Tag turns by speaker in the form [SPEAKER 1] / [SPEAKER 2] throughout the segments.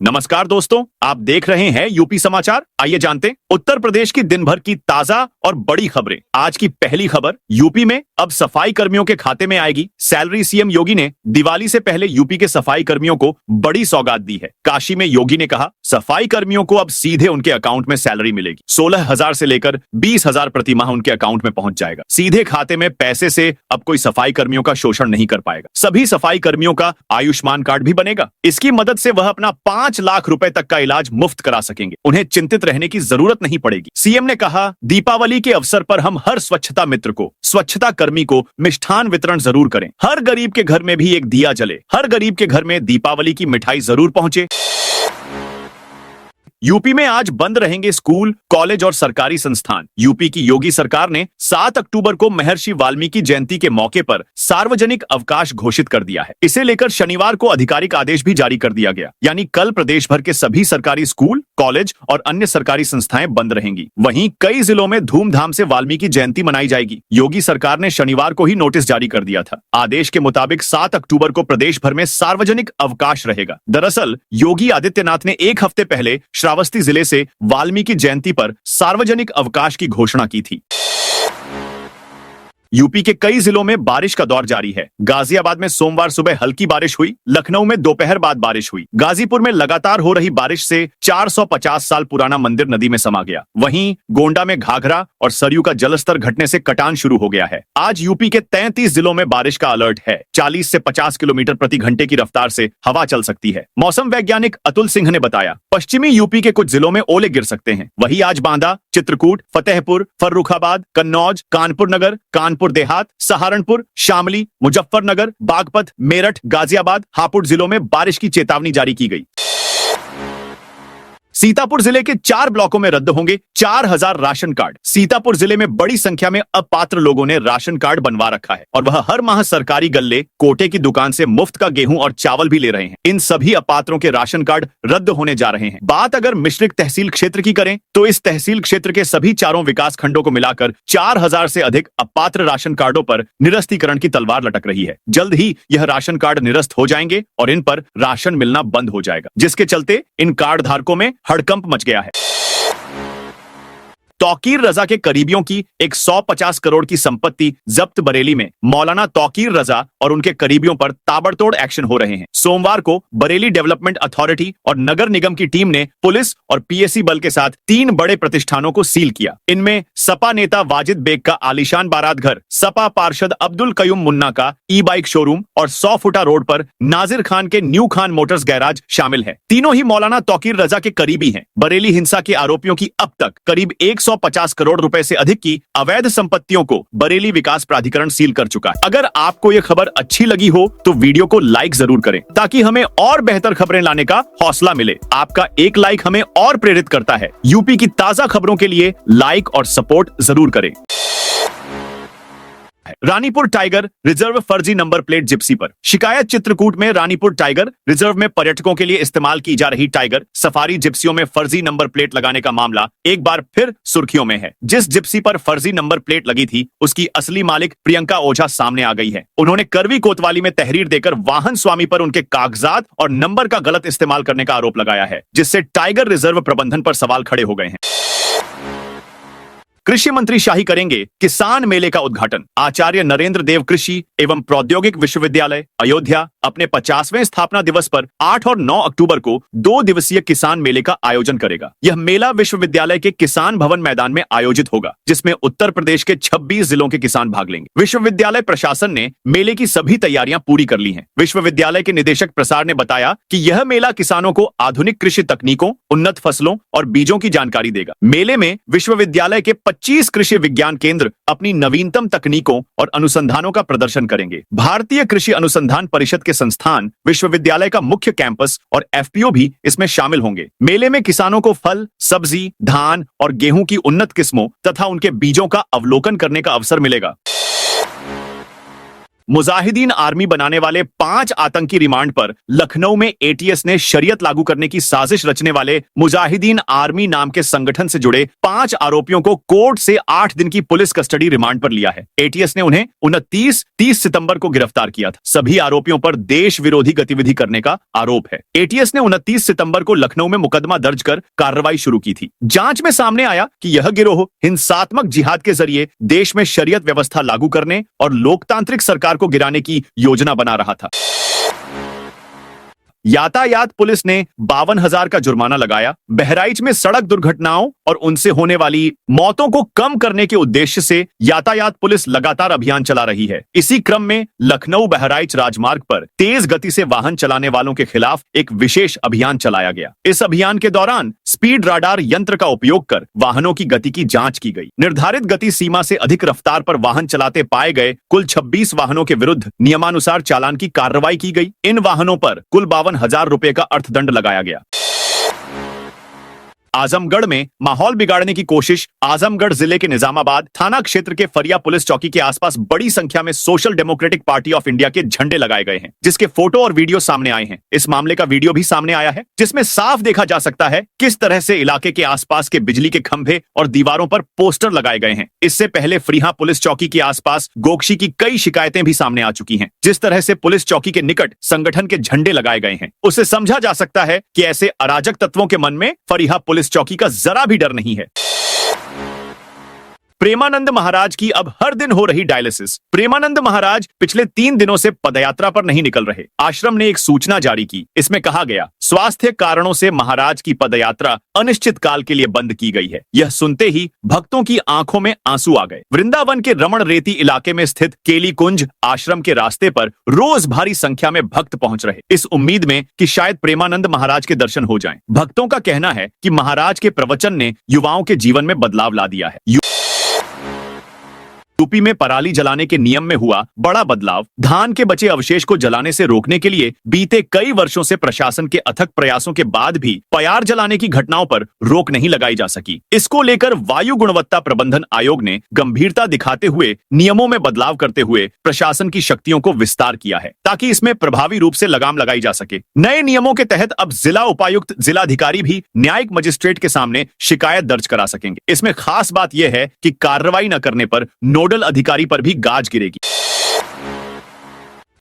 [SPEAKER 1] नमस्कार दोस्तों, आप देख रहे हैं यूपी समाचार। आइए जानते हैं उत्तर प्रदेश की दिन भर की ताजा और बड़ी खबरें। आज की पहली खबर, यूपी में अब सफाई कर्मियों के खाते में आएगी सैलरी। सीएम योगी ने दिवाली से पहले यूपी के सफाई कर्मियों को बड़ी सौगात दी है। काशी में योगी ने कहा, सफाई कर्मियों को अब सीधे उनके अकाउंट में सैलरी मिलेगी। 16,000 से लेकर 20,000 प्रति माह उनके अकाउंट में पहुंच जाएगा। सीधे खाते में पैसे से अब कोई सफाई कर्मियों का शोषण नहीं कर पाएगा। सभी सफाई कर्मियों का आयुष्मान कार्ड भी बनेगा। इसकी मदद से वह अपना 5 लाख रुपए तक का इलाज मुफ्त करा सकेंगे। उन्हें चिंतित रहने की जरूरत नहीं पड़ेगी। सीएम ने कहा, दीपावली के अवसर पर हम हर स्वच्छता मित्र को, स्वच्छता कर्मी को मिष्ठान वितरण जरूर करें। हर गरीब के घर में भी एक दिया जले। हर गरीब के घर में दीपावली की मिठाई जरूर पहुंचे। यूपी में आज बंद रहेंगे स्कूल, कॉलेज और सरकारी संस्थान। यूपी की योगी सरकार ने 7 अक्टूबर को महर्षि वाल्मीकि जयंती के मौके पर सार्वजनिक अवकाश घोषित कर दिया है। इसे लेकर शनिवार को आधिकारिक आदेश भी जारी कर दिया गया। यानी कल प्रदेश भर के सभी सरकारी स्कूल, कॉलेज और अन्य सरकारी संस्थाएं बंद रहेंगी। वहीं कई जिलों में धूमधाम से वाल्मीकि जयंती मनाई जाएगी। योगी सरकार ने शनिवार को ही नोटिस जारी कर दिया था। आदेश के मुताबिक 7 अक्टूबर को प्रदेश भर में सार्वजनिक अवकाश रहेगा। दरअसल योगी आदित्यनाथ ने एक हफ्ते पहले श्रावस्ती जिले से वाल्मीकि जयंती पर सार्वजनिक अवकाश की घोषणा की थी। यूपी के कई जिलों में बारिश का दौर जारी है। गाजियाबाद में सोमवार सुबह हल्की बारिश हुई। लखनऊ में दोपहर बाद बारिश हुई। गाजीपुर में लगातार हो रही बारिश से 450 साल पुराना मंदिर नदी में समा गया। वहीं गोंडा में घाघरा और सरयू का जलस्तर घटने से कटान शुरू हो गया है। आज यूपी के 33 जिलों में बारिश का अलर्ट है। 40 से 50 किलोमीटर प्रति घंटे की रफ्तार से हवा चल सकती है। मौसम वैज्ञानिक अतुल सिंह ने बताया, पश्चिमी यूपी के कुछ जिलों में ओले गिर सकते हैं। वहीं आज बांदा, चित्रकूट, फतेहपुर, फर्रुखाबाद, कन्नौज, कानपुर नगर, कानपुर देहात, सहारनपुर, शामली, मुजफ्फरनगर, बागपत, मेरठ, गाजियाबाद, हापुड़ जिलों में बारिश की चेतावनी जारी की गई। सीतापुर जिले के 4 ब्लॉकों में रद्द होंगे 4,000 राशन कार्ड। सीतापुर जिले में बड़ी संख्या में अपात्र लोगों ने राशन कार्ड बनवा रखा है और वह हर माह सरकारी गल्ले, कोटे की दुकान से मुफ्त का गेहूं और चावल भी ले रहे हैं। इन सभी अपात्रों के राशन कार्ड रद्द होने जा रहे हैं। बात अगर मिश्रित तहसील क्षेत्र की करें तो इस तहसील क्षेत्र के सभी 4 विकास खंडों को मिलाकर 4,000 से अधिक अपात्र राशन कार्डों पर निरस्तीकरण की तलवार लटक रही है। जल्द ही यह राशन कार्ड निरस्त हो जाएंगे और इन पर राशन मिलना बंद हो जाएगा, जिसके चलते इन कार्ड धारकों में हड़कंप मच गया है। तौकीर रजा के करीबियों की 150 करोड़ की संपत्ति जब्त। बरेली में मौलाना तौकीर रजा और उनके करीबियों पर ताबड़तोड़ एक्शन हो रहे हैं। सोमवार को बरेली डेवलपमेंट अथॉरिटी और नगर निगम की टीम ने पुलिस और पीएसी बल के साथ 3 बड़े प्रतिष्ठानों को सील किया। इनमें सपा नेता वाजिद बेग का आलीशान बारात घर, सपा पार्षद अब्दुल कयूम मुन्ना का ई बाइक शोरूम और 100 फुटा रोड पर नाजिर खान के न्यू खान मोटर्स गैराज शामिल है। तीनों ही मौलाना तौकीर रजा के करीबी हैं। बरेली हिंसा के आरोपियों की अब तक करीब 150 करोड़ रुपए से अधिक की अवैध संपत्तियों को बरेली विकास प्राधिकरण सील कर चुका है। अगर आपको यह खबर अच्छी लगी हो तो वीडियो को लाइक जरूर करें ताकि हमें और बेहतर खबरें लाने का हौसला मिले। आपका एक लाइक हमें और प्रेरित करता है। यूपी की ताजा खबरों के लिए लाइक और सपोर्ट जरूर करें। रानीपुर टाइगर रिजर्व फर्जी नंबर प्लेट जिप्सी पर शिकायत। चित्रकूट में रानीपुर टाइगर रिजर्व में पर्यटकों के लिए इस्तेमाल की जा रही टाइगर सफारी जिप्सियों में फर्जी नंबर प्लेट लगाने का मामला एक बार फिर सुर्खियों में है। जिस जिप्सी पर फर्जी नंबर प्लेट लगी थी उसकी असली मालिक प्रियंका ओझा सामने आ गई है। उन्होंने करवी कोतवाली में तहरीर देकर वाहन स्वामी पर उनके कागजात और नंबर का गलत इस्तेमाल करने का आरोप लगाया है, जिससे टाइगर रिजर्व प्रबंधन पर सवाल खड़े हो गए हैं। कृषि मंत्री शाही करेंगे किसान मेले का उद्घाटन। आचार्य नरेंद्र देव कृषि एवं प्रौद्योगिक विश्वविद्यालय अयोध्या अपने 50वें स्थापना दिवस पर 8 और 9 अक्टूबर को 2 दिवसीय किसान मेले का आयोजन करेगा। यह मेला विश्वविद्यालय के किसान भवन मैदान में आयोजित होगा, जिसमें उत्तर प्रदेश के 26 जिलों के किसान भाग लेंगे। विश्वविद्यालय प्रशासन ने मेले की सभी तैयारियां पूरी कर ली हैं। विश्वविद्यालय के निदेशक प्रसार ने बताया कि यह मेला किसानों को आधुनिक कृषि तकनीकों, उन्नत फसलों और बीजों की जानकारी देगा। मेले में विश्वविद्यालय के 25 कृषि विज्ञान केंद्र अपनी नवीनतम तकनीकों और अनुसंधानों का प्रदर्शन करेंगे। भारतीय कृषि अनुसंधान परिषद के संस्थान, विश्वविद्यालय का मुख्य कैंपस और एफपीओ भी इसमें शामिल होंगे। मेले में किसानों को फल, सब्जी, धान और गेहूं की उन्नत किस्मों तथा उनके बीजों का अवलोकन करने का अवसर मिलेगा। मुजाहिदीन आर्मी बनाने वाले 5 आतंकी रिमांड पर लखनऊ में एटीएस ने शरीयत लागू करने की साजिश रचने वाले मुजाहिदीन आर्मी नाम के संगठन से जुड़े 5 आरोपियों को कोर्ट से 8 दिन की पुलिस कस्टडी रिमांड पर लिया है। एटीएस ने उन्हें 29-30 सितंबर को गिरफ्तार किया था। सभी आरोपियों पर देश विरोधी गतिविधि करने का आरोप है। एटीएस ने 29 सितंबर को लखनऊ में मुकदमा दर्ज कर कार्रवाई शुरू की थी। जांच में सामने आया कि यह गिरोह हिंसात्मक जिहाद के जरिए देश में शरीयत व्यवस्था लागू करने और लोकतांत्रिक सरकार को गिराने की योजना बना रहा था। यातायात पुलिस ने 52,000 का जुर्माना लगाया। बहराइच में सड़क दुर्घटनाओं और उनसे होने वाली मौतों को कम करने के उद्देश्य से यातायात पुलिस लगातार अभियान चला रही है। इसी क्रम में लखनऊ बहराइच राजमार्ग पर तेज गति से वाहन चलाने वालों के खिलाफ एक विशेष अभियान चलाया गया। इस अभियान के दौरान स्पीड राडार यंत्र का उपयोग कर वाहनों की गति की जांच की गई। निर्धारित गति सीमा से अधिक रफ्तार पर वाहन चलाते पाए गए कुल 26 वाहनों के विरुद्ध नियमानुसार चालान की कार्रवाई की गई। इन वाहनों पर कुल 52,000 रुपए का अर्थदंड लगाया गया। आजमगढ़ में माहौल बिगाड़ने की कोशिश। आजमगढ़ जिले के निजामाबाद थाना क्षेत्र के फरिया पुलिस चौकी के आसपास बड़ी संख्या में social democratic party of India के झंडे लगाए गए हैं, जिसके फोटो और वीडियो सामने आए हैं। इस मामले का वीडियो भी सामने आया है, जिसमें साफ देखा जा सकता है किस तरह से इलाके के आसपास के बिजली के खंभे और दीवारों पर पोस्टर लगाए गए हैं। इससे पहले फरीहा पुलिस चौकी के आसपास गोकशी की कई शिकायतें भी सामने आ चुकी हैं। जिस तरह से पुलिस चौकी के निकट संगठन के झंडे लगाए गए हैं, उससे समझा जा सकता है कि ऐसे अराजक तत्वों के मन में फरीहा पुलिस चौकी का जरा भी डर नहीं है। प्रेमानंद महाराज की अब हर दिन हो रही डायलिसिस। प्रेमानंद महाराज पिछले 3 दिनों से पदयात्रा पर नहीं निकल रहे। आश्रम ने एक सूचना जारी की। इसमें कहा गया, स्वास्थ्य कारणों से महाराज की पदयात्रा अनिश्चित काल के लिए बंद की गई है। यह सुनते ही भक्तों की आंखों में आंसू आ गए। वृंदावन के रमण रेती इलाके में स्थित केली कुंज आश्रम के रास्ते पर रोज भारी संख्या में भक्त पहुंच रहे, इस उम्मीद में कि शायद प्रेमानंद महाराज के दर्शन हो जाएं। भक्तों का कहना है कि महाराज के प्रवचन ने युवाओं के जीवन में बदलाव ला दिया है। यूपी में पराली जलाने के नियम में हुआ बड़ा बदलाव। धान के बचे अवशेष को जलाने से रोकने के लिए बीते कई वर्षों से प्रशासन के अथक प्रयासों के बाद भी प्यार जलाने की घटनाओं पर रोक नहीं लगाई जा सकी। इसको लेकर वायु गुणवत्ता प्रबंधन आयोग ने गंभीरता दिखाते हुए नियमों में बदलाव करते हुए प्रशासन की शक्तियों को विस्तार किया है, ताकि इसमें प्रभावी रूप से लगाम लगाई जा सके। नए नियमों के तहत अब जिला उपायुक्त, जिलाधिकारी भी न्यायिक मजिस्ट्रेट के सामने शिकायत दर्ज करा सकेंगे। इसमें खास बात यह है कि कार्रवाई न करने पर नोडल अधिकारी पर भी गाज गिरेगी।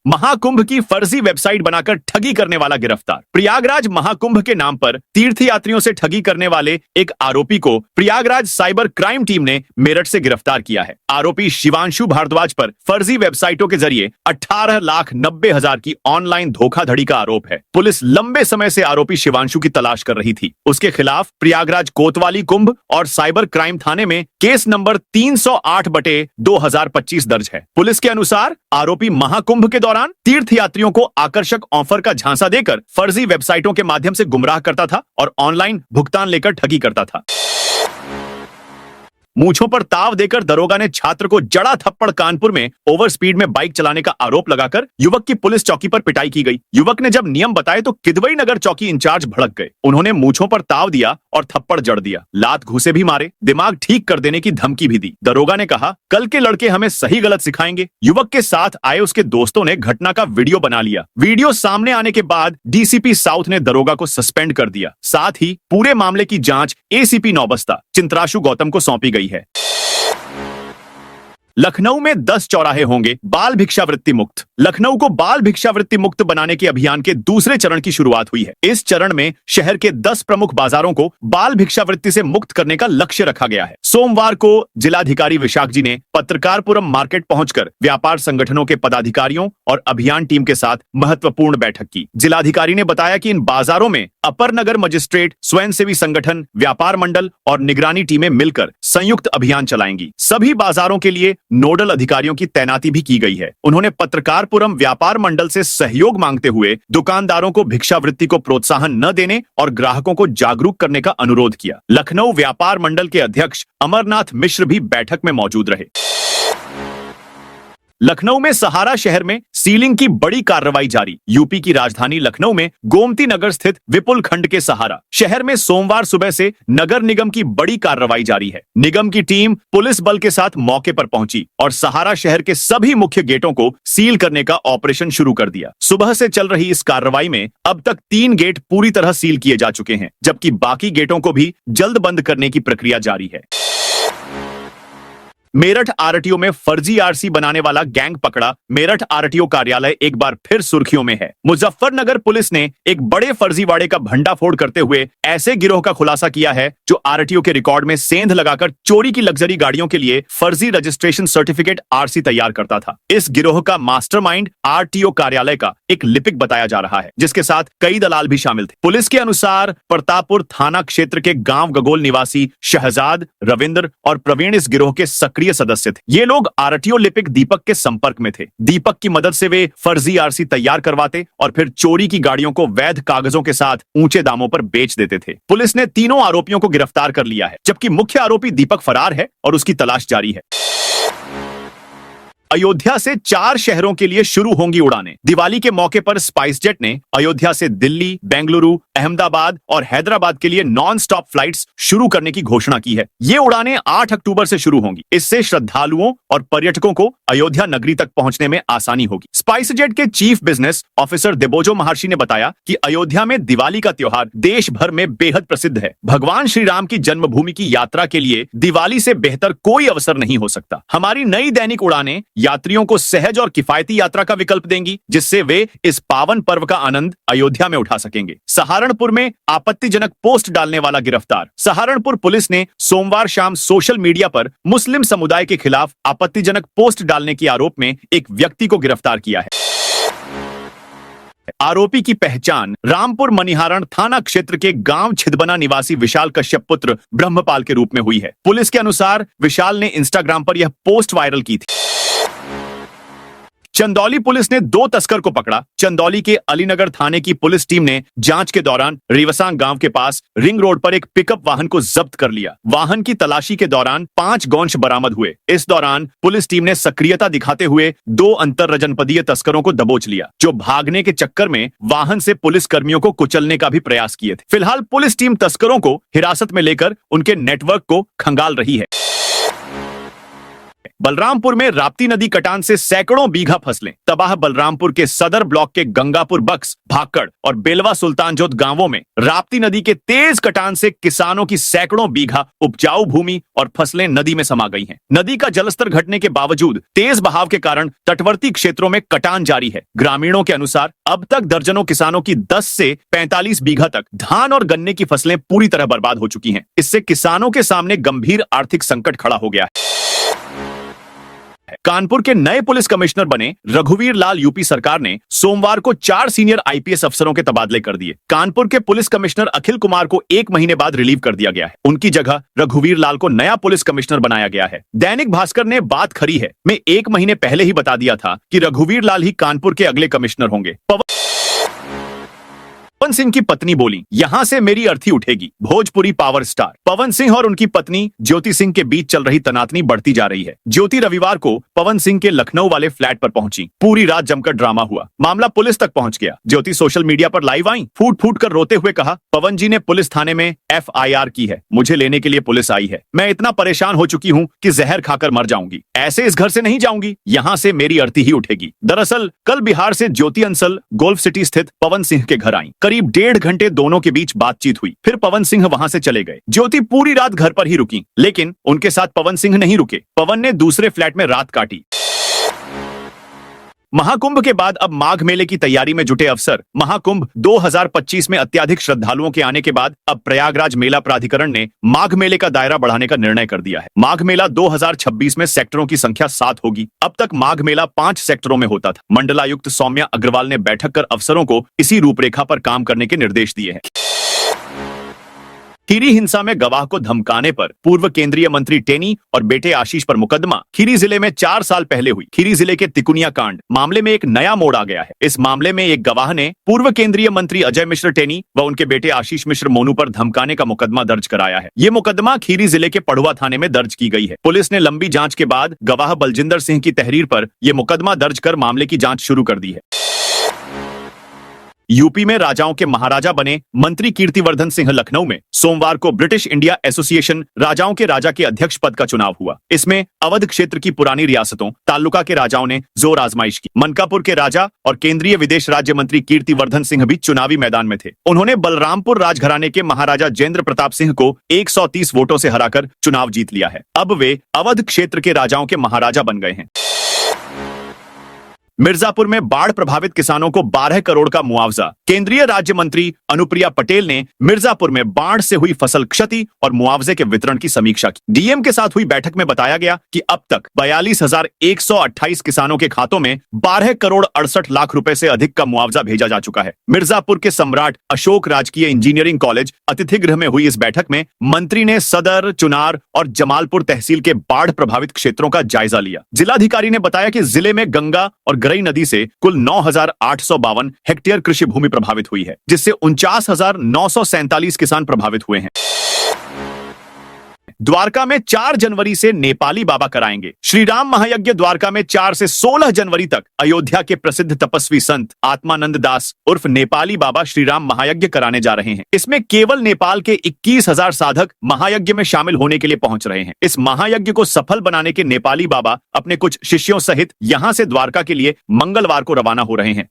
[SPEAKER 1] महाकुंभ की फर्जी वेबसाइट बनाकर ठगी करने वाला गिरफ्तार। प्रयागराज महाकुंभ के नाम पर तीर्थयात्रियों से ठगी करने वाले एक आरोपी को प्रयागराज साइबर क्राइम टीम ने मेरठ से गिरफ्तार किया है। आरोपी शिवांशु भारद्वाज पर फर्जी वेबसाइटों के जरिए 18,90,000 की ऑनलाइन धोखाधड़ी का आरोप है। पुलिस लंबे समय से आरोपी शिवांशु की तलाश कर रही थी। उसके खिलाफ प्रयागराज कोतवाली कुंभ और साइबर क्राइम थाने में केस नंबर 308/2025 दर्ज है। पुलिस के अनुसार आरोपी महाकुंभ के दौरान तीर्थयात्रियों को आकर्षक ऑफर का झांसा देकर फर्जी वेबसाइटों के माध्यम से गुमराह करता था और ऑनलाइन भुगतान लेकर ठगी करता था। मूंछों पर ताव देकर दरोगा ने छात्र को जड़ा थप्पड़। कानपुर में ओवर स्पीड में बाइक चलाने का आरोप लगाकर युवक की पुलिस चौकी पर पिटाई की गई। युवक ने जब नियम बताए तो किदवई नगर चौकी इंचार्ज भड़क गए। उन्होंने मूंछों पर ताव दिया और थप्पड़ जड़ दिया, लात घूसे भी मारे, दिमाग ठीक कर देने की धमकी भी दी। दरोगा ने कहा, कल के लड़के हमें सही गलत सिखाएंगे। युवक के साथ आए उसके दोस्तों ने घटना का वीडियो बना लिया। वीडियो सामने आने के बाद डीसीपी साउथ ने दरोगा को सस्पेंड कर दिया। साथ ही पूरे मामले की जांच एसीपी नौबस्ता चिंत्राशु गौतम को सौंपी गई है। लखनऊ में 10 चौराहे होंगे बाल भिक्षावृत्ति मुक्त। लखनऊ को बाल भिक्षावृत्ति मुक्त बनाने के अभियान के दूसरे चरण की शुरुआत हुई है। इस चरण में शहर के 10 प्रमुख बाजारों को बाल भिक्षावृत्ति से मुक्त करने का लक्ष्य रखा गया है। सोमवार को जिलाधिकारी विशाख जी ने पत्रकारपुरम मार्केट पहुंचकर व्यापार संगठनों के पदाधिकारियों और अभियान टीम के साथ महत्वपूर्ण बैठक की। जिलाधिकारी ने बताया कि इन बाजारों में अपर नगर मजिस्ट्रेट, स्वयंसेवी संगठन, व्यापार मंडल और निगरानी टीमें मिलकर संयुक्त अभियान चलाएंगी। सभी बाजारों के लिए नोडल अधिकारियों की तैनाती भी की गई है। उन्होंने पत्रकारपुरम व्यापार मंडल से सहयोग मांगते हुए दुकानदारों को भिक्षावृत्ति को प्रोत्साहन न देने और ग्राहकों को जागरूक करने का अनुरोध किया। लखनऊ व्यापार मंडल के अध्यक्ष अमरनाथ मिश्र भी बैठक में मौजूद रहे। लखनऊ में सहारा शहर में सीलिंग की बड़ी कार्रवाई जारी। यूपी की राजधानी लखनऊ में गोमती नगर स्थित विपुल खंड के सहारा शहर में सोमवार सुबह से नगर निगम की बड़ी कार्रवाई जारी है। निगम की टीम पुलिस बल के साथ मौके पर पहुंची और सहारा शहर के सभी मुख्य गेटों को सील करने का ऑपरेशन शुरू कर दिया। सुबह से चल रही इस कार्रवाई में अब तक 3 गेट पूरी तरह सील किए जा चुके हैं, जबकि बाकी गेटों को भी जल्द बंद करने की प्रक्रिया जारी है। मेरठ आरटीओ में फर्जी आरसी बनाने वाला गैंग पकड़ा। मेरठ आरटीओ कार्यालय एक बार फिर सुर्खियों में है। मुजफ्फरनगर पुलिस ने एक बड़े फर्जीवाड़े का भंडाफोड़ करते हुए ऐसे गिरोह का खुलासा किया है जो आरटीओ के रिकॉर्ड में सेंध लगाकर चोरी की लग्जरी गाड़ियों के लिए फर्जी रजिस्ट्रेशन सर्टिफिकेट आरसी तैयार करता था। इस गिरोह का मास्टरमाइंड आरटीओ कार्यालय का एक लिपिक बताया जा रहा है, जिसके साथ कई दलाल भी शामिल थे। पुलिस के अनुसार प्रतापपुर थाना क्षेत्र के गांव गगोल निवासी शहजाद, रविंद्र और प्रवीण इस गिरोह के सक्रिय सदस्य थे। ये लोग आरटीओ लिपिक दीपक के संपर्क में थे। दीपक की मदद से वे फर्जी आरसी तैयार करवाते और फिर चोरी की गाड़ियों को वैध कागजों के साथ ऊंचे दामों पर बेच देते थे। पुलिस ने तीनों आरोपियों को गिरफ्तार कर लिया है, जबकि मुख्य आरोपी दीपक फरार है और उसकी तलाश जारी है। अयोध्या से 4 शहरों के लिए शुरू होंगी उड़ानें। दिवाली के मौके पर स्पाइस जेट ने अयोध्या से दिल्ली, बेंगलुरु, अहमदाबाद और हैदराबाद के लिए नॉन स्टॉप फ्लाइट्स शुरू करने की घोषणा की है। ये उड़ानें 8 अक्टूबर से शुरू होंगी। इससे श्रद्धालुओं और पर्यटकों को अयोध्या नगरी तक पहुंचने में आसानी होगी। स्पाइस जेट के चीफ बिजनेस ऑफिसर देबोजो महर्षि ने बताया कि अयोध्या में दिवाली का त्योहार देश भर में बेहद प्रसिद्ध है। भगवान श्री राम की जन्मभूमि की यात्रा के लिए दिवाली से बेहतर कोई अवसर नहीं हो सकता। हमारी नई दैनिक उड़ानें यात्रियों को सहज और किफायती यात्रा का विकल्प देंगी, जिससे वे इस पावन पर्व का आनंद अयोध्या में उठा सकेंगे। सहारनपुर में आपत्तिजनक पोस्ट डालने वाला गिरफ्तार। सहारनपुर पुलिस ने सोमवार शाम सोशल मीडिया पर मुस्लिम समुदाय के खिलाफ आपत्तिजनक पोस्ट डालने के आरोप में एक व्यक्ति को गिरफ्तार किया है। आरोपी की पहचान रामपुर मनिहारण थाना क्षेत्र के गांव छिदबना निवासी विशाल कश्यप पुत्र ब्रह्मपाल के रूप में हुई है। पुलिस के अनुसार विशाल ने इंस्टाग्राम पर यह पोस्ट वायरल की थी। चंदौली पुलिस ने 2 तस्कर को पकड़ा। चंदौली के अलीनगर थाने की पुलिस टीम ने जांच के दौरान रिवसांग गांव के पास रिंग रोड पर एक पिकअप वाहन को जब्त कर लिया। वाहन की तलाशी के दौरान 5 गौंश बरामद हुए। इस दौरान पुलिस टीम ने सक्रियता दिखाते हुए 2 अंतररजनपदीय तस्करों को दबोच लिया, जो भागने के चक्कर में वाहन से पुलिस कर्मियों को कुचलने का भी प्रयास किए थे। फिलहाल पुलिस टीम तस्करों को हिरासत में लेकर उनके नेटवर्क को खंगाल रही है। बलरामपुर में राप्ती नदी कटान से सैकड़ों बीघा फसलें तबाह। बलरामपुर के सदर ब्लॉक के गंगापुर बक्स, भाकड़ और बेलवा सुल्तानजोत गांवों में राप्ती नदी के तेज कटान से किसानों की सैकड़ों बीघा उपजाऊ भूमि और फसलें नदी में समा गई हैं। नदी का जलस्तर घटने के बावजूद तेज बहाव के कारण तटवर्ती क्षेत्रों में कटान जारी है। ग्रामीणों के अनुसार अब तक दर्जनों किसानों की 10 से 45 बीघा तक धान और गन्ने की फसलें पूरी तरह बर्बाद हो चुकी हैं। इससे किसानों के सामने गंभीर आर्थिक संकट खड़ा हो गया है। कानपुर के नए पुलिस कमिश्नर बने रघुवीर लाल यूपी सरकार ने सोमवार को 4 सीनियर आईपीएस अफसरों के तबादले कर दिए। कानपुर के पुलिस कमिश्नर अखिल कुमार को 1 महीने बाद रिलीव कर दिया गया है। उनकी जगह रघुवीर लाल को नया पुलिस कमिश्नर बनाया गया है। दैनिक भास्कर ने बात खरी है में 1 महीने पहले ही बता दिया था कि रघुवीर लाल ही कानपुर के अगले कमिश्नर होंगे। पवन सिंह की पत्नी बोली, यहां से मेरी अर्थी उठेगी। भोजपुरी पावर स्टार पवन सिंह और उनकी पत्नी ज्योति सिंह के बीच चल रही तनातनी बढ़ती जा रही है। ज्योति रविवार को पवन सिंह के लखनऊ वाले फ्लैट पर पहुंची। पूरी रात जमकर ड्रामा हुआ। मामला पुलिस तक पहुंच गया। ज्योति सोशल मीडिया पर लाइव आई, फूट फूट कर रोते हुए कहा, पवन जी ने पुलिस थाने में FIR की है। मुझे लेने के लिए पुलिस आई है। मैं इतना परेशान हो चुकी हूँ कि जहर खाकर मर जाऊंगी। ऐसे इस घर से नहीं जाऊंगी। यहाँ से मेरी अर्थी ही उठेगी। दरअसल कल बिहार से ज्योति अंसल गोल्फ सिटी स्थित पवन सिंह के घर आई। करीब 1.5 घंटे दोनों के बीच बातचीत हुई। फिर पवन सिंह वहां से चले गए। ज्योति पूरी रात घर पर ही रुकी, लेकिन उनके साथ पवन सिंह नहीं रुके। पवन ने दूसरे फ्लैट में रात काटी। महाकुंभ के बाद अब माघ मेले की तैयारी में जुटे अफसर। महाकुंभ 2025 में अत्याधिक श्रद्धालुओं के आने के बाद अब प्रयागराज मेला प्राधिकरण ने माघ मेले का दायरा बढ़ाने का निर्णय कर दिया है। माघ मेला 2026 में सेक्टरों की संख्या 7 होगी। अब तक माघ मेला 5 सेक्टरों में होता था। मंडलायुक्त सौम्या अग्रवाल ने बैठक कर अफसरों को इसी रूपरेखा पर काम करने के निर्देश दिए हैं। खीरी हिंसा में गवाह को धमकाने पर पूर्व केंद्रीय मंत्री टेनी और बेटे आशीष पर मुकदमा। खीरी जिले में 4 साल पहले हुई खीरी जिले के तिकुनिया कांड मामले में एक नया मोड़ आ गया है। इस मामले में एक गवाह ने पूर्व केंद्रीय मंत्री अजय मिश्र टेनी व उनके बेटे आशीष मिश्र मोनू पर धमकाने का मुकदमा दर्ज कराया है। ये मुकदमा खीरी जिले के पड़ुआ थाने में दर्ज की गई है। पुलिस ने लंबी जांच के बाद गवाह बलजिंदर सिंह की तहरीर पर यह मुकदमा दर्ज कर मामले की जांच शुरू कर दी है। यूपी में राजाओं के महाराजा बने मंत्री कीर्तिवर्धन सिंह लखनऊ में सोमवार को ब्रिटिश इंडिया एसोसिएशन राजाओं के राजा के अध्यक्ष पद का चुनाव हुआ। इसमें अवध क्षेत्र की पुरानी रियासतों तालुका के राजाओं ने जोर आजमाइश की। मनकापुर के राजा और केंद्रीय विदेश राज्य मंत्री कीर्तिवर्धन सिंह भी चुनावी मैदान में थे। उन्होंने बलरामपुर राजघराने के महाराजा जेंद्र प्रताप सिंह को 130 वोटों से हराकर चुनाव जीत लिया है। अब वे अवध क्षेत्र के राजाओं के महाराजा बन गए हैं। मिर्जापुर में बाढ़ प्रभावित किसानों को 12 करोड़ का मुआवजा। केंद्रीय राज्य मंत्री अनुप्रिया पटेल ने मिर्जापुर में बाढ़ से हुई फसल क्षति और मुआवजे के वितरण की समीक्षा की। डीएम के साथ हुई बैठक में बताया गया कि अब तक 42,128 किसानों के खातों में 12 करोड़ 68 लाख रुपए से अधिक का मुआवजा भेजा जा चुका है। मिर्जापुर के सम्राट अशोक राजकीय इंजीनियरिंग कॉलेज अतिथि गृह में हुई इस बैठक में मंत्री ने सदर, चुनार और जमालपुर तहसील के बाढ़ प्रभावित क्षेत्रों का जायजा लिया। जिलाधिकारी ने बताया कि जिले में गंगा और गरई नदी से कुल 9,852 हेक्टेयर कृषि भूमि प्रभावित हुई है, जिससे 49,947 किसान प्रभावित हुए हैं। द्वारका में 4 जनवरी से नेपाली बाबा कराएंगे। श्री राम महायज्ञ द्वारका में 4 से 16 जनवरी तक अयोध्या के प्रसिद्ध तपस्वी संत आत्मानंद दास उर्फ नेपाली बाबा श्री राम महायज्ञ कराने जा रहे हैं। इसमें केवल नेपाल के 21,000 साधक महायज्ञ में शामिल होने के लिए पहुंच रहे हैं। इस महायज्ञ को सफल बनाने के नेपाली बाबा अपने कुछ शिष्यों सहित यहां से द्वारका के लिए मंगलवार को रवाना हो रहे हैं।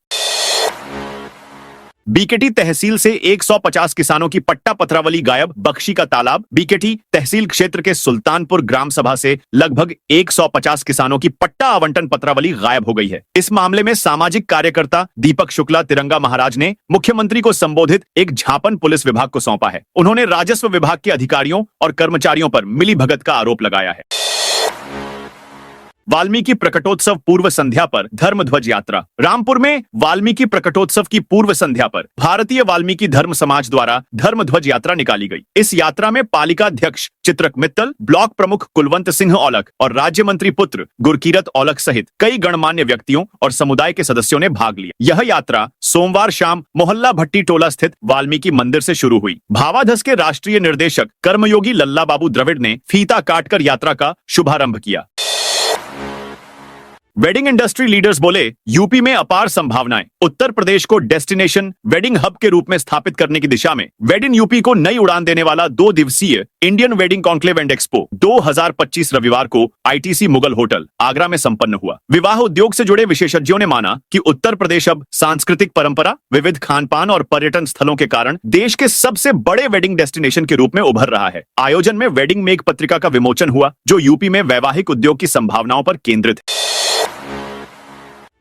[SPEAKER 1] बीकेटी तहसील से 150 किसानों की पट्टा पथरावली गायब। बख्शी का तालाब। बीकेटी तहसील क्षेत्र के सुल्तानपुर ग्राम सभा से लगभग 150 किसानों की पट्टा आवंटन पत्रावली गायब हो गई है। इस मामले में सामाजिक कार्यकर्ता दीपक शुक्ला तिरंगा महाराज ने मुख्यमंत्री को संबोधित एक ज्ञापन पुलिस विभाग को सौंपा है। उन्होंने राजस्व विभाग के अधिकारियों और कर्मचारियों पर मिलीभगत का आरोप लगाया है। वाल्मीकि प्रकटोत्सव पूर्व संध्या पर धर्म ध्वज यात्रा। रामपुर में वाल्मीकि प्रकटोत्सव की पूर्व संध्या पर भारतीय वाल्मीकि धर्म समाज द्वारा धर्म ध्वज यात्रा निकाली गई। इस यात्रा में पालिका अध्यक्ष चित्रक मित्तल, ब्लॉक प्रमुख कुलवंत सिंह औलख और राज्य मंत्री पुत्र गुरकीरत औलख सहित कई गणमान्य व्यक्तियों और समुदाय के सदस्यों ने भाग लिया। यह यात्रा सोमवार शाम मोहल्ला भट्टी टोला स्थित वाल्मीकि मंदिर से शुरू हुई। भावाधस के राष्ट्रीय निर्देशक कर्मयोगी लल्ला बाबू द्रविड़ ने फीता काटकर यात्रा का शुभारंभ किया। वेडिंग इंडस्ट्री लीडर्स बोले, यूपी में अपार संभावनाएं। उत्तर प्रदेश को डेस्टिनेशन वेडिंग हब के रूप में स्थापित करने की दिशा में वेडिंग यूपी को नई उड़ान देने वाला 2 दिवसीय Indian wedding conclave and expo 2025 रविवार को आईटीसी मुगल होटल आगरा में संपन्न हुआ। विवाह उद्योग से जुड़े विशेषज्ञों ने माना कि उत्तर प्रदेश अब सांस्कृतिक परंपरा, विविध खान पान और पर्यटन स्थलों के कारण देश के सबसे बड़े वेडिंग डेस्टिनेशन के रूप में उभर रहा है। आयोजन में वेडिंग मेक पत्रिका का विमोचन हुआ, जो यूपी में वैवाहिक उद्योग की संभावनाओं पर केंद्रित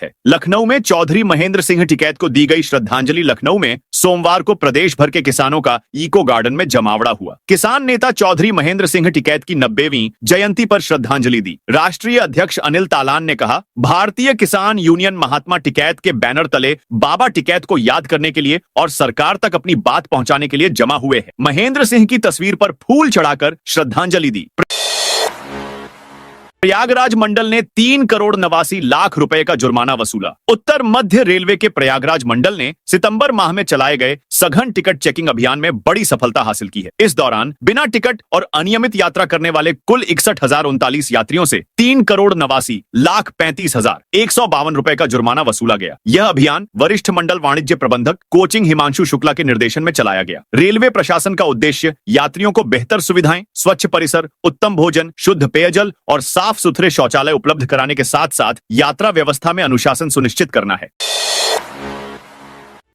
[SPEAKER 1] है। लखनऊ में चौधरी महेंद्र सिंह टिकैत को दी गई श्रद्धांजलि। लखनऊ में सोमवार को प्रदेश भर के किसानों का इको गार्डन में जमावड़ा हुआ। किसान नेता चौधरी महेंद्र सिंह टिकैत की 90वीं जयंती पर श्रद्धांजलि दी। राष्ट्रीय अध्यक्ष अनिल तालान ने कहा, भारतीय किसान यूनियन महात्मा टिकैत के बैनर तले बाबा टिकैत को याद करने के लिए और सरकार तक अपनी बात पहुंचाने के लिए जमा हुए हैं। महेंद्र सिंह की तस्वीर पर फूल चढ़ाकर श्रद्धांजलि दी। प्रयागराज मंडल ने 3 करोड़ 89 लाख रुपए का जुर्माना वसूला। उत्तर मध्य रेलवे के प्रयागराज मंडल ने सितंबर माह में चलाए गए सघन टिकट चेकिंग अभियान में बड़ी सफलता हासिल की है। इस दौरान बिना टिकट और अनियमित यात्रा करने वाले कुल 61,039 यात्रियों से 3 करोड़ 89 लाख 35,152 रुपए का जुर्माना वसूला गया। यह अभियान वरिष्ठ मंडल वाणिज्य प्रबंधक कोचिंग हिमांशु शुक्ला के निर्देशन में चलाया गया। रेलवे प्रशासन का उद्देश्य यात्रियों को बेहतर सुविधाएं, स्वच्छ परिसर, उत्तम भोजन, शुद्ध पेयजल और साफ सुथरे शौचालय उपलब्ध कराने के साथ साथ यात्रा व्यवस्था में अनुशासन सुनिश्चित करना है।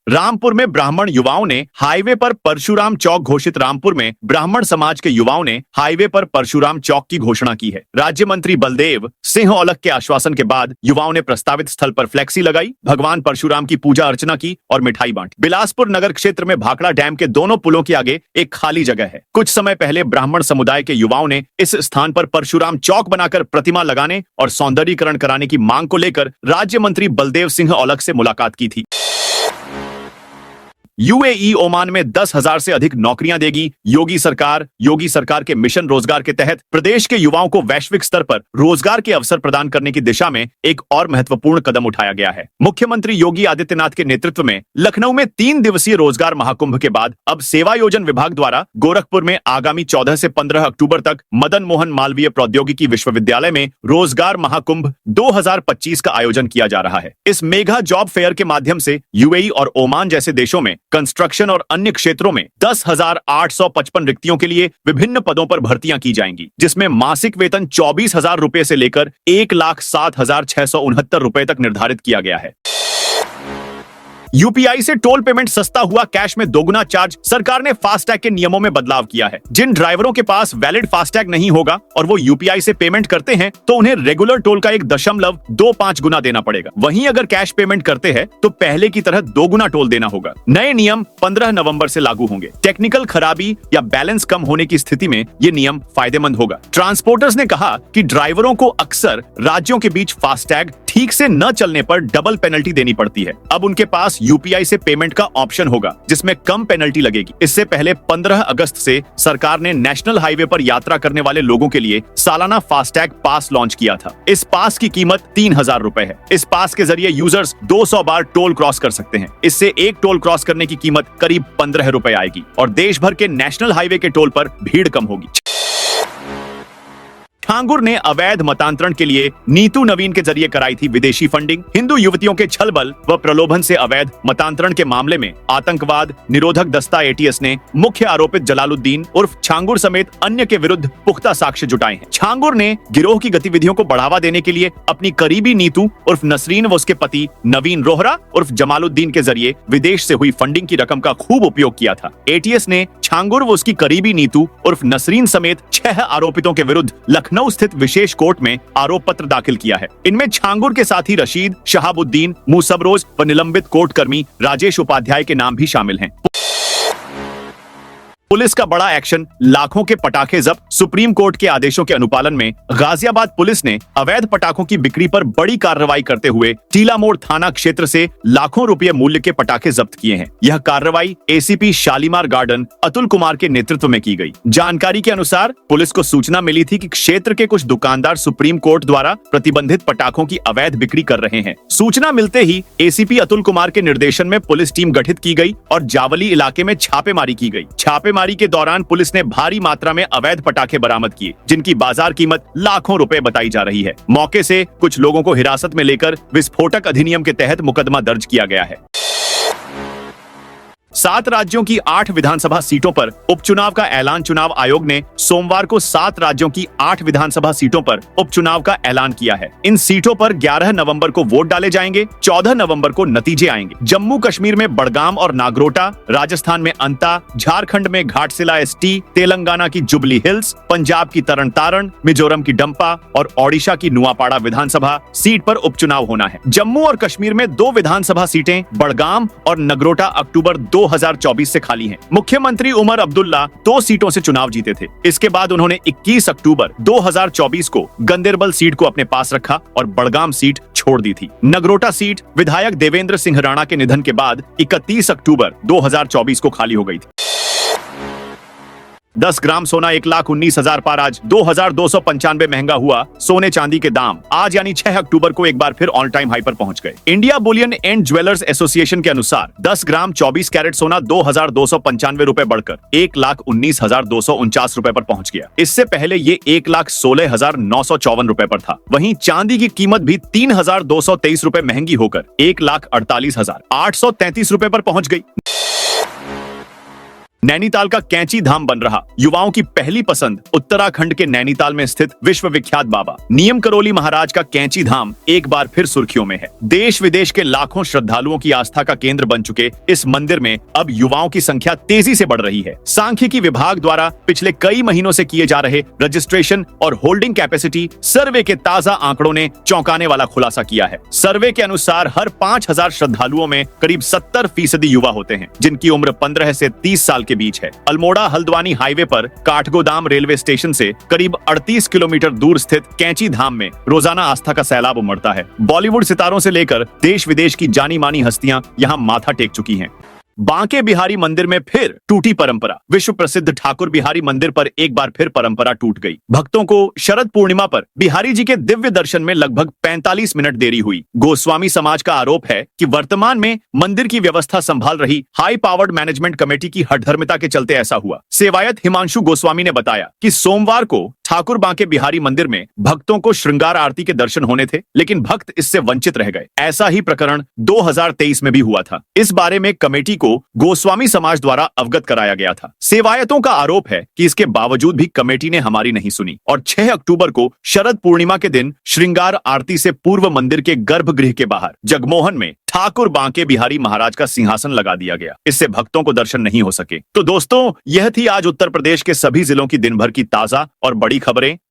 [SPEAKER 1] रामपुर में ब्राह्मण युवाओं ने हाईवे पर परशुराम चौक घोषित। रामपुर में ब्राह्मण समाज के युवाओं ने हाईवे पर परशुराम चौक की घोषणा की है। राज्य मंत्री बलदेव सिंह औलख के आश्वासन के बाद युवाओं ने प्रस्तावित स्थल पर फ्लेक्सी लगाई, भगवान परशुराम की पूजा अर्चना की और मिठाई बांटी। बिलासपुर नगर क्षेत्र में भाखड़ा डैम के दोनों पुलों के आगे एक खाली जगह है। कुछ समय पहले ब्राह्मण समुदाय के युवाओं ने इस स्थान पर परशुराम चौक बनाकर प्रतिमा लगाने और सौंदर्यीकरण कराने की मांग को लेकर राज्य मंत्री बलदेव सिंह औलख से मुलाकात की थी। यूएई ओमान में 10,000 से अधिक नौकरियां देगी। योगी सरकार के मिशन रोजगार के तहत प्रदेश के युवाओं को वैश्विक स्तर पर रोजगार के अवसर प्रदान करने की दिशा में एक और महत्वपूर्ण कदम उठाया गया है। मुख्यमंत्री योगी आदित्यनाथ के नेतृत्व में लखनऊ में 3 दिवसीय रोजगार महाकुंभ के बाद अब सेवायोजन विभाग द्वारा गोरखपुर में आगामी 14 से 15 अक्टूबर तक मदन मोहन मालवीय प्रौद्योगिकी विश्वविद्यालय में रोजगार महाकुंभ 2025 का आयोजन किया जा रहा है। इस मेगा जॉब फेयर के माध्यम से यूएई और ओमान जैसे देशों में कंस्ट्रक्शन और अन्य क्षेत्रों में 10,855 रिक्तियों के लिए विभिन्न पदों पर भर्तियां की जाएंगी, जिसमें मासिक वेतन 24,000 रुपए से लेकर 1,07,669 रुपए तक निर्धारित किया गया है। यूपीआई से टोल पेमेंट सस्ता हुआ, कैश में दोगुना चार्ज। सरकार ने फास्टैग के नियमों में बदलाव किया है। जिन ड्राइवरों के पास वैलिड फास्टैग नहीं होगा और वो यूपीआई से पेमेंट करते हैं तो उन्हें रेगुलर टोल का 1.25 गुना देना पड़ेगा। वहीं अगर कैश पेमेंट करते हैं तो पहले की तरह 2 गुना टोल देना होगा। नए नियम 15 नवंबर से लागू होंगे। टेक्निकल खराबी या बैलेंस कम होने की स्थिति में ये नियम फायदेमंद होगा। ट्रांसपोर्टर्स ने कहा कि ड्राइवरों को अक्सर राज्यों के बीच फास्टैग ठीक से न चलने पर डबल पेनल्टी देनी पड़ती है। अब उनके पास यूपीआई से पेमेंट का ऑप्शन होगा जिसमें कम पेनल्टी लगेगी। इससे पहले 15 अगस्त से सरकार ने नेशनल हाईवे पर यात्रा करने वाले लोगों के लिए सालाना फास्टैग पास लॉन्च किया था। इस पास की कीमत 3,000 रुपए है। इस पास के जरिए यूजर्स 200 बार टोल क्रॉस कर सकते हैं। इससे एक टोल क्रॉस करने की कीमत करीब 15 रुपए आएगी और देश भर के नेशनल हाईवे के टोल पर भीड़ कम होगी। ठाकुर ने अवैध मतांतरण के लिए नीतू नवीन के जरिए कराई थी विदेशी फंडिंग। हिंदू युवतियों के छलबल व प्रलोभन से अवैध मतांतरण के मामले में आतंकवाद निरोधक दस्ता एटीएस ने मुख्य आरोपित जलालुद्दीन उर्फ छांगुर समेत अन्य के विरुद्ध पुख्ता साक्ष्य जुटाए हैं। छांगुर ने गिरोह की गतिविधियों को बढ़ावा देने के लिए अपनी करीबी नीतू उर्फ नसरीन व उसके पति नवीन रोहरा उर्फ जमालुद्दीन के जरिए विदेश से हुई फंडिंग की रकम का खूब उपयोग किया था। एटीएस ने छांगुर व उसकी करीबी नीतू उर्फ नसरीन समेत 6 आरोपितों के विरुद्ध लखनऊ स्थित विशेष कोर्ट में आरोप पत्र दाखिल किया है। इनमें छांगुर के साथी रशीद, शहाबुद्दीन, मूसबरोज व निलंबित कोर्ट कर्मी राजेश उपाध्याय के नाम भी शामिल हैं। पुलिस का बड़ा एक्शन, लाखों के पटाखे जब्त। सुप्रीम कोर्ट के आदेशों के अनुपालन में गाजियाबाद पुलिस ने अवैध पटाखों की बिक्री पर बड़ी कार्रवाई करते हुए टीला मोड़ थाना क्षेत्र से लाखों रुपए मूल्य के पटाखे जब्त किए हैं। यह कार्रवाई एसीपी शालीमार गार्डन अतुल कुमार के नेतृत्व में की गई। जानकारी के अनुसार पुलिस को सूचना मिली थी कि क्षेत्र के कुछ दुकानदार सुप्रीम कोर्ट द्वारा प्रतिबंधित पटाखों की अवैध बिक्री कर रहे हैं। सूचना मिलते ही एसीपी अतुल कुमार के निर्देशन में पुलिस टीम गठित की गई और जावली इलाके में छापेमारी की गई। छापेमारी के दौरान पुलिस ने भारी मात्रा में अवैध पटाखे बरामद किए, जिनकी बाजार कीमत लाखों रुपए बताई जा रही है। मौके से कुछ लोगों को हिरासत में लेकर विस्फोटक अधिनियम के तहत मुकदमा दर्ज किया गया है। 7 राज्यों की 8 विधानसभा सीटों पर उपचुनाव का ऐलान। चुनाव आयोग ने सोमवार को 7 राज्यों की 8 विधानसभा सीटों पर उपचुनाव का ऐलान किया है। इन सीटों पर 11 नवंबर को वोट डाले जाएंगे। 14 नवंबर को नतीजे आएंगे। जम्मू कश्मीर में बड़गाम और नागरोटा, राजस्थान में अंता, झारखंड में घाटशिला एसटी, तेलंगाना की जुबली हिल्स, पंजाब की तरन तारण, मिजोरम की डंपा और ओडिशा की नुआपाड़ा विधानसभा सीट पर उपचुनाव होना है। जम्मू और कश्मीर में 2 विधानसभा सीटें बड़गाम और नगरोटा अक्टूबर 2024 से खाली हैं। मुख्यमंत्री उमर अब्दुल्ला 2 सीटों से चुनाव जीते थे। इसके बाद उन्होंने 21 अक्टूबर 2024 को गंदेरबल सीट को अपने पास रखा और बड़गाम सीट छोड़ दी थी। नगरोटा सीट विधायक देवेंद्र सिंह राणा के निधन के बाद 31 अक्टूबर 2024 को खाली हो गई थी। 10 ग्राम सोना 1,19,000 पार। आज 2,295 महंगा हुआ सोने चांदी के दाम। आज यानी 6 अक्टूबर को एक बार फिर ऑल टाइम हाई पर पहुंच गए। India Boolean and jewellers association के अनुसार 10 ग्राम 24 कैरेट सोना 2,295 रुपए बढ़कर 1,19,249 रुपए पर पहुंच गया। इससे पहले ये 1,16,954 रुपए पर था। वहीं चांदी की कीमत भी 3,223 रुपए महंगी होकर 1,48,833 रुपए पर पहुंच गई। नैनीताल का कैंची धाम बन रहा। युवाओं की पहली पसंद उत्तराखंड के नैनीताल में स्थित विश्व विख्यात बाबा नियम करोली महाराज का कैंची धाम एक बार फिर सुर्खियों में है। देश विदेश के लाखों श्रद्धालुओं की आस्था का केंद्र बन चुके इस मंदिर में अब युवाओं की संख्या तेजी से बढ़ रही है। सांख्यिकी विभाग द्वारा पिछले कई महीनों से किए जा रहे रजिस्ट्रेशन और होल्डिंग कैपेसिटी सर्वे के ताजा आंकड़ों ने चौंकाने वाला खुलासा किया है। सर्वे के अनुसार हर 5,000 श्रद्धालुओं में करीब 70% युवा होते हैं, जिनकी उम्र 15 से 30 साल के बीच है। अल्मोड़ा हल्द्वानी हाईवे पर काठगोदाम रेलवे स्टेशन से करीब 38 किलोमीटर दूर स्थित कैंची धाम में रोजाना आस्था का सैलाब उमड़ता है। बॉलीवुड सितारों से लेकर देश विदेश की जानी मानी हस्तियां यहां माथा टेक चुकी हैं। बांके बिहारी मंदिर में फिर टूटी परंपरा। विश्व प्रसिद्ध ठाकुर बिहारी मंदिर पर एक बार फिर परंपरा टूट गई। भक्तों को शरद पूर्णिमा पर बिहारी जी के दिव्य दर्शन में लगभग 45 मिनट देरी हुई। गोस्वामी समाज का आरोप है कि वर्तमान में मंदिर की व्यवस्था संभाल रही हाई पावर्ड मैनेजमेंट कमेटी की हठधर्मिता के चलते ऐसा हुआ। सेवायत हिमांशु गोस्वामी ने बताया कि सोमवार को ठाकुर बांके बिहारी मंदिर में भक्तों को श्रृंगार आरती के दर्शन होने थे, लेकिन भक्त इससे वंचित रह गए। ऐसा ही प्रकरण 2023 में भी हुआ था। इस बारे में कमेटी को गोस्वामी समाज द्वारा अवगत कराया गया था। सेवायतों का आरोप है कि इसके बावजूद भी कमेटी ने हमारी नहीं सुनी और 6 अक्टूबर को शरद पूर्णिमा के दिन श्रृंगार आरती से पूर्व मंदिर के गर्भगृह के बाहर जगमोहन में ठाकुर बांके बिहारी महाराज का सिंहासन लगा दिया गया। इससे भक्तों को दर्शन नहीं हो सके। तो दोस्तों, यह थी आज उत्तर प्रदेश के सभी जिलों की दिन भर की ताजा और बड़ी खबरें।